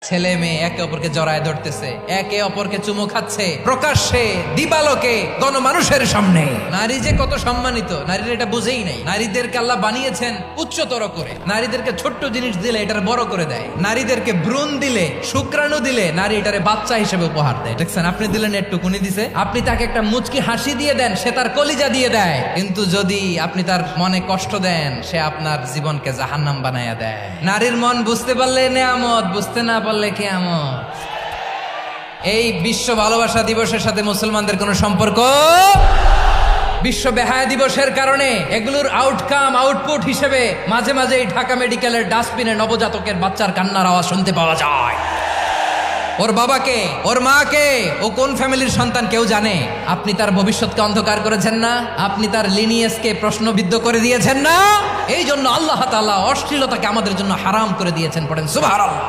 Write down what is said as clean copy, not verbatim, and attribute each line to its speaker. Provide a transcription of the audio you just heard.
Speaker 1: ছেলে মেয়ে একে অপরকে জড়ায় ধরতেছে, একে অপরকে চুমু খাচ্ছে প্রকাশ্যে, দিবালোকে, গণমানুষের সামনে। নারী যে কত সম্মানিত নারীরা এটা বুঝেই নাই। নারীদেরকে আল্লাহ বানিয়েছেন উচ্চতর করে। নারীদেরকে ছোট্ট জিনিস দিলে এটার বড় করে দেয়। নারীদেরকে ভ্রূণ দিলে, শুক্রাণু দিলে নারী এটারে বাচ্চা হিসেবে উপহার দেয়। দেখছেন, আপনি দিলেন একটুকুনি দিছে, আপনি তাকে একটা মুচকি হাসি দিয়ে দেন, সে তার কলিজা দিয়ে দেয়। কিন্তু যদি আপনি তার মনে কষ্ট দেন, সে আপনার জীবনকে জাহান্নাম বানায়া দেয়। নারীর মন বুঝতে পারলে নেয়ামত, বুঝতে না পারলে কেয়ামত। এই বিশ্ব ভালোবাসা দিবসের সাথে মুসলমানদের কোনো সম্পর্ক? বিশ্ব বেহায়া দিবসের কারণে এগুলোর আউটপুট হিসেবে মাঝে মাঝে এই ঢাকা মেডিকেলের ডাস্টবিনে নবজাতকের বাচ্চার কান্নার আওয়াজ শুনতে পাওয়া যায়। ওর বাবাকে, ওর মাকে, ও কোন ফ্যামিলির সন্তান কেউ জানে? আপনি তার ভবিষ্যৎকে অন্ধকার করেছেন না? আপনি তার লিনিয়েজকে প্রশ্নবিদ্ধ করে দিয়েছেন না? এই জন্য আল্লাহ তাআলা অশ্লীলতাকে আমাদের জন্য হারাম করে দিয়েছেন। পড়েন সুবহানাল্লাহ।